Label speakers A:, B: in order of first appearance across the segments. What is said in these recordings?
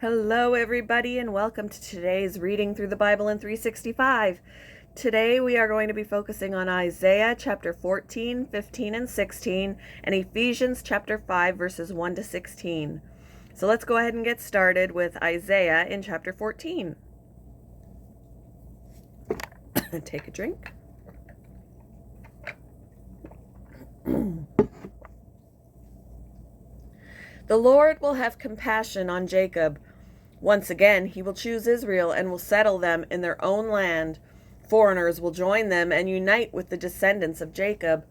A: Hello, everybody, and welcome to today's Reading Through the Bible in 365. Today we are going to be focusing on Isaiah chapter 14, 15, and 16, and Ephesians chapter 5, verses 1 to 16. So let's go ahead and get started with Isaiah in chapter 14. Take a drink. The Lord will have compassion on Jacob. Once again, he will choose Israel and will settle them in their own land. Foreigners will join them and unite with the descendants of Jacob.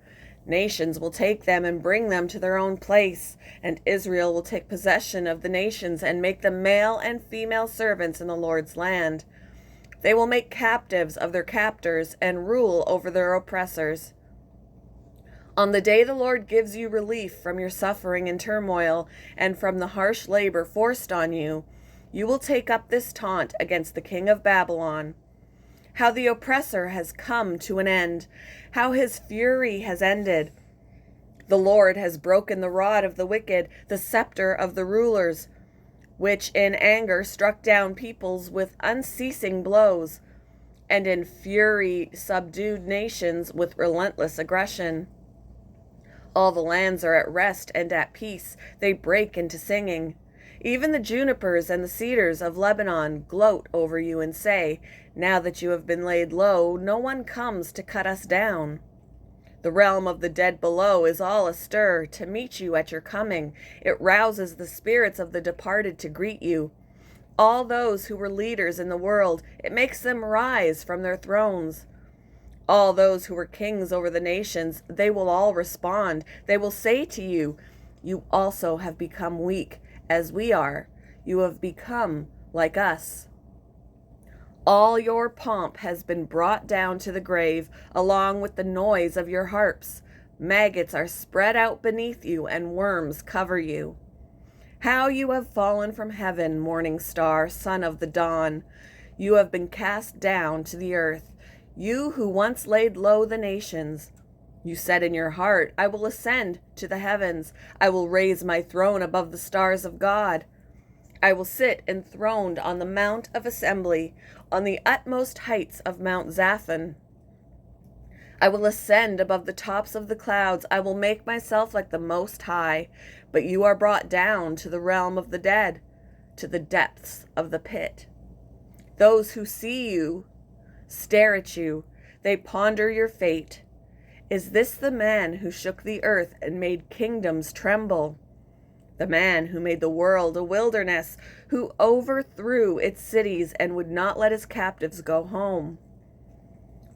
A: Nations will take them and bring them to their own place, and Israel will take possession of the nations and make them male and female servants in the Lord's land. They will make captives of their captors and rule over their oppressors. On the day the Lord gives you relief from your suffering and turmoil and from the harsh labor forced on you, you will take up this taunt against the king of Babylon. How the oppressor has come to an end, how his fury has ended. The Lord has broken the rod of the wicked, the scepter of the rulers, which in anger struck down peoples with unceasing blows, and in fury subdued nations with relentless aggression. All the lands are at rest and at peace. They break into singing. Even the junipers and the cedars of Lebanon gloat over you and say, "Now that you have been laid low, no one comes to cut us down." The realm of the dead below is all astir to meet you at your coming. It rouses the spirits of the departed to greet you. All those who were leaders in the world, it makes them rise from their thrones. All those who were kings over the nations, they will all respond. They will say to you, "You also have become weak, as we are. You have become like us." All your pomp has been brought down to the grave, along with the noise of your harps. Maggots are spread out beneath you, and worms cover you. How you have fallen from heaven, morning star, son of the dawn! You have been cast down to the earth. You who once laid low the nations. You said in your heart, "I will ascend to the heavens. I will raise my throne above the stars of God. I will sit enthroned on the Mount of Assembly, on the utmost heights of Mount Zaphon. I will ascend above the tops of the clouds. I will make myself like the Most High." But you are brought down to the realm of the dead, to the depths of the pit. Those who see you stare at you. They ponder your fate. Is this the man who shook the earth and made kingdoms tremble? The man who made the world a wilderness, who overthrew its cities and would not let his captives go home.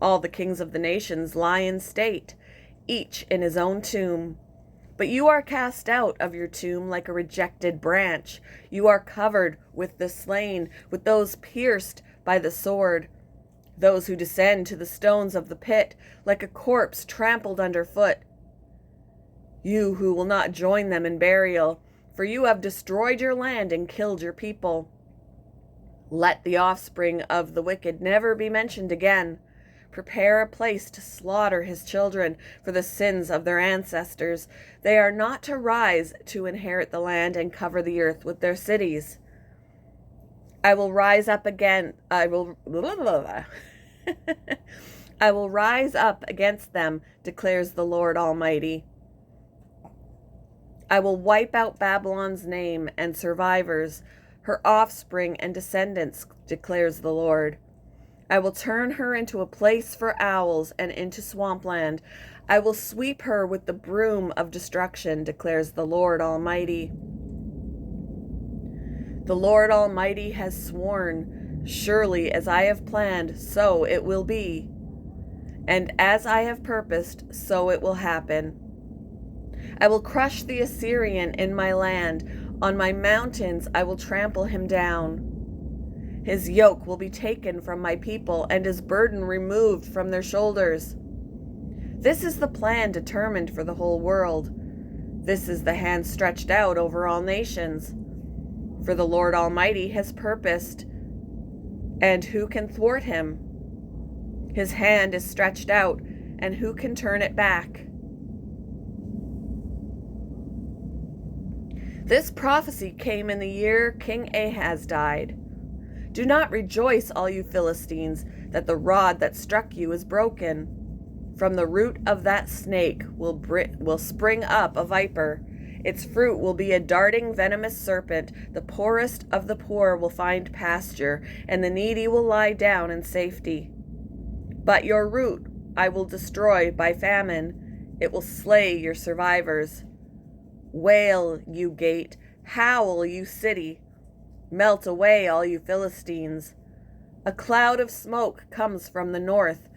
A: All the kings of the nations lie in state, each in his own tomb. But you are cast out of your tomb like a rejected branch. You are covered with the slain, with those pierced by the sword. Those who descend to the stones of the pit, like a corpse trampled underfoot. You who will not join them in burial, for you have destroyed your land and killed your people. Let the offspring of the wicked never be mentioned again. Prepare a place to slaughter his children for the sins of their ancestors. They are not to rise to inherit the land and cover the earth with their cities. I will rise up again. I will rise up against them, declares the Lord Almighty. I will wipe out Babylon's name and survivors, her offspring and descendants, declares the Lord. I will turn her into a place for owls and into swampland. I will sweep her with the broom of destruction, declares the Lord Almighty. The Lord Almighty has sworn, "Surely as I have planned, so it will be. And as I have purposed, so it will happen. I will crush the Assyrian in my land. On my mountains I will trample him down. His yoke will be taken from my people, and his burden removed from their shoulders. This is the plan determined for the whole world. This is the hand stretched out over all nations. For the Lord Almighty has purposed, and who can thwart him? His hand is stretched out, and who can turn it back? This prophecy came in the year King Ahaz died. Do not rejoice, all you Philistines, that the rod that struck you is broken. From the root of that snake will spring up a viper. Its fruit will be a darting, venomous serpent. The poorest of the poor will find pasture, and the needy will lie down in safety. But your root I will destroy by famine. It will slay your survivors. Wail, you gate. Howl, you city. Melt away, all you Philistines. A cloud of smoke comes from the north,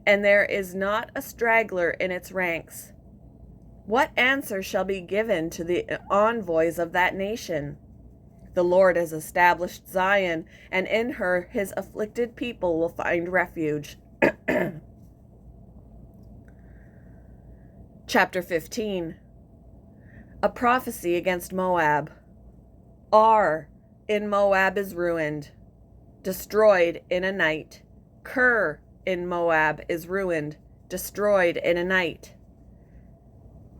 A: and there is not a straggler in its ranks. What answer shall be given to the envoys of that nation? The Lord has established Zion, and in her his afflicted people will find refuge. Chapter 15. A prophecy against Moab. Ar in Moab is ruined, destroyed in a night. Kir in Moab is ruined, destroyed in a night.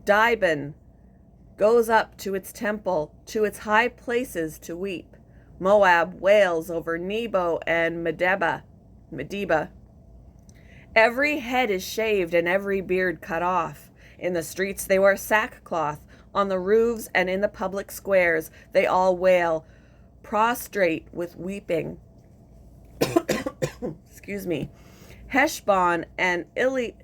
A: Dibon goes up to its temple, to its high places to weep. Moab wails over Nebo and Medeba. Every head is shaved and every beard cut off. In the streets they wear sackcloth. On the roofs and in the public squares they all wail, prostrate with weeping. Excuse me. Heshbon and Eliela,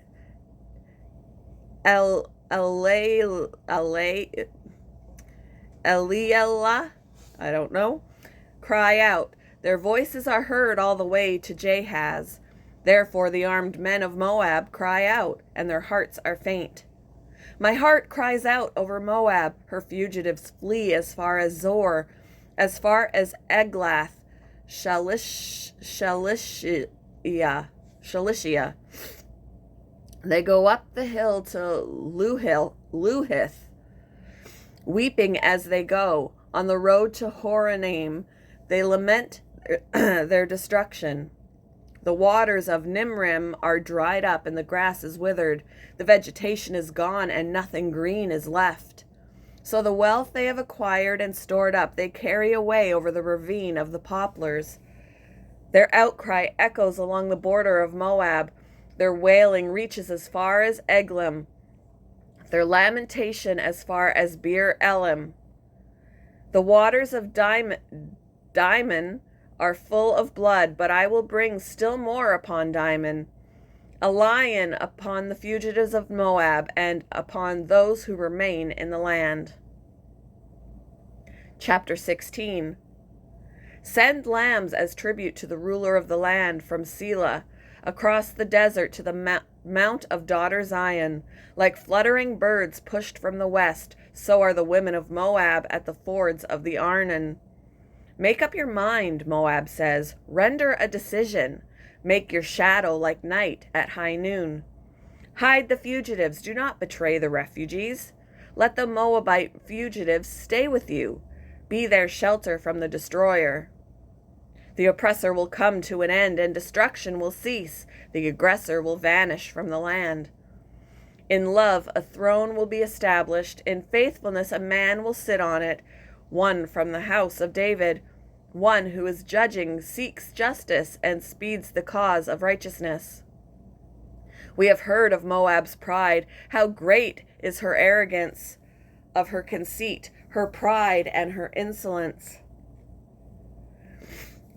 A: I don't know, cry out. Their voices are heard all the way to Jahaz. Therefore the armed men of Moab cry out, and their hearts are faint. My heart cries out over Moab. Her fugitives flee as far as Zor, as far as Eglath, Shalishiya. They go up the hill to Luhith, weeping as they go. On the road to Horonaim, they lament their destruction. The waters of Nimrim are dried up, and the grass is withered. The vegetation is gone, and nothing green is left. So the wealth they have acquired and stored up, they carry away over the ravine of the poplars. Their outcry echoes along the border of Moab. Their wailing reaches as far as Eglim, their lamentation as far as Beer Elim. The waters of Dimon are full of blood, but I will bring still more upon Dimon, a lion upon the fugitives of Moab, and upon those who remain in the land. Chapter 16. Send lambs as tribute to the ruler of the land from Selah, across the desert to the mount of daughter Zion. Like fluttering birds pushed from the west, so are the women of Moab at the fords of the Arnon. Make up your mind, Moab says. Render a decision. Make your shadow like night at high noon. Hide the fugitives. Do not betray the refugees. Let the Moabite fugitives stay with you. Be their shelter from the destroyer. The oppressor will come to an end, and destruction will cease. The aggressor will vanish from the land. In love, a throne will be established. In faithfulness, a man will sit on it. One from the house of David, one who is judging, seeks justice, and speeds the cause of righteousness. We have heard of Moab's pride. How great is her arrogance, of her conceit, her pride, and her insolence.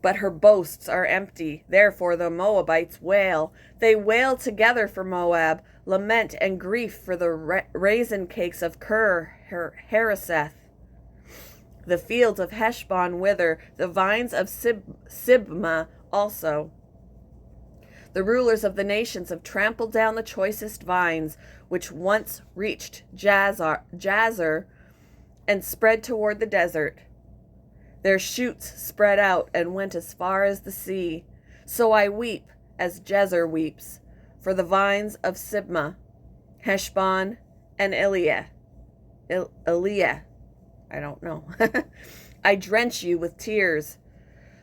A: But her boasts are empty. Therefore the Moabites wail. They wail together for Moab, lament and grief for the raisin cakes of Kir Hareseth. The fields of Heshbon wither, the vines of Sibmah also. The rulers of the nations have trampled down the choicest vines, which once reached Jazer and spread toward the desert. Their shoots spread out and went as far as the sea. So I weep as Jazer weeps for the vines of Sibmah, Heshbon, and Eliah. I don't know. I drench you with tears.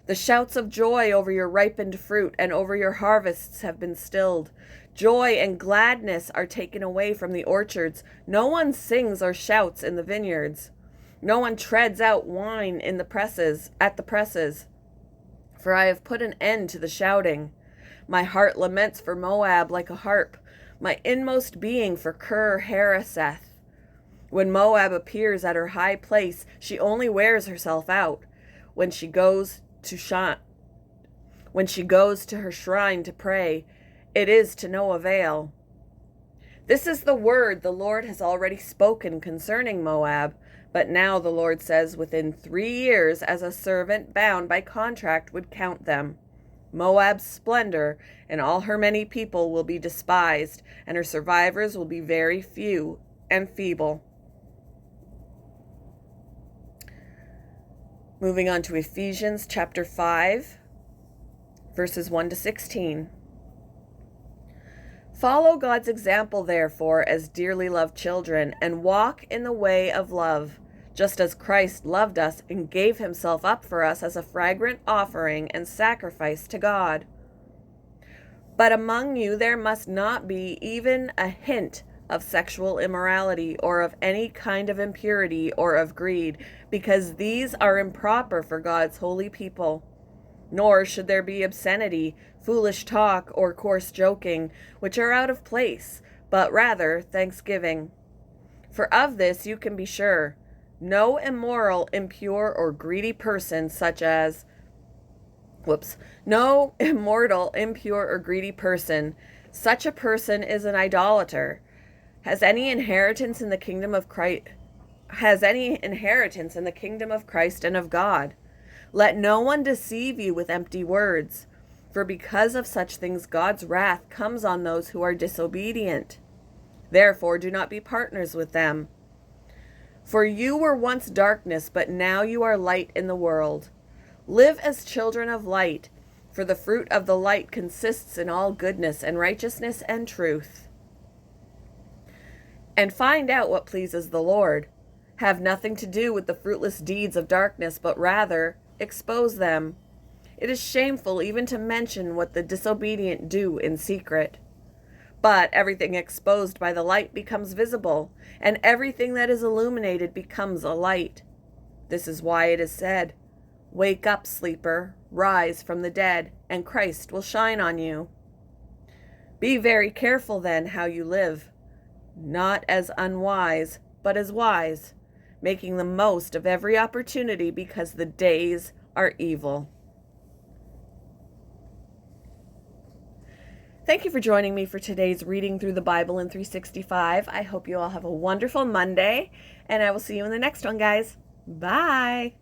A: The shouts of joy over your ripened fruit and over your harvests have been stilled. Joy and gladness are taken away from the orchards. No one sings or shouts in the vineyards. No one treads out wine in the presses, at the presses. For I have put an end to the shouting. My heart laments for Moab like a harp, my inmost being for Kir Hareseth. When Moab appears at her high place, she only wears herself out. When she goes to her shrine to pray, it is to no avail. This is the word the Lord has already spoken concerning Moab, but now the Lord says, within 3 years, as a servant bound by contract would count them. Moab's splendor and all her many people will be despised, and her survivors will be very few and feeble. Moving on to Ephesians chapter 5, verses 1 to 16. Follow God's example, therefore, as dearly loved children, and walk in the way of love, just as Christ loved us and gave himself up for us as a fragrant offering and sacrifice to God. But among you there must not be even a hint of sexual immorality, or of any kind of impurity, or of greed, because these are improper for God's holy people. Nor should there be obscenity, foolish talk, or coarse joking, which are out of place, but rather thanksgiving. For of this you can be sure, no immoral, impure, or greedy person no immortal, impure, or greedy person, such a person is an idolater, has any inheritance in the kingdom of Christ and of God. Let no one deceive you with empty words, for because of such things God's wrath comes on those who are disobedient. Therefore do not be partners with them. For you were once darkness, but now you are light in the world. Live as children of light, for the fruit of the light consists in all goodness and righteousness and truth. And find out what pleases the Lord. Have nothing to do with the fruitless deeds of darkness, but rather expose them. It is shameful even to mention what the disobedient do in secret. But everything exposed by the light becomes visible, and everything that is illuminated becomes a light. This is why it is said, "Wake up, sleeper, rise from the dead, and Christ will shine on you." Be very careful then how you live, not as unwise, but as wise, making the most of every opportunity, because the days are evil. Thank you for joining me for today's reading through the Bible in 365. I hope you all have a wonderful Monday, and I will see you in the next one, guys. Bye.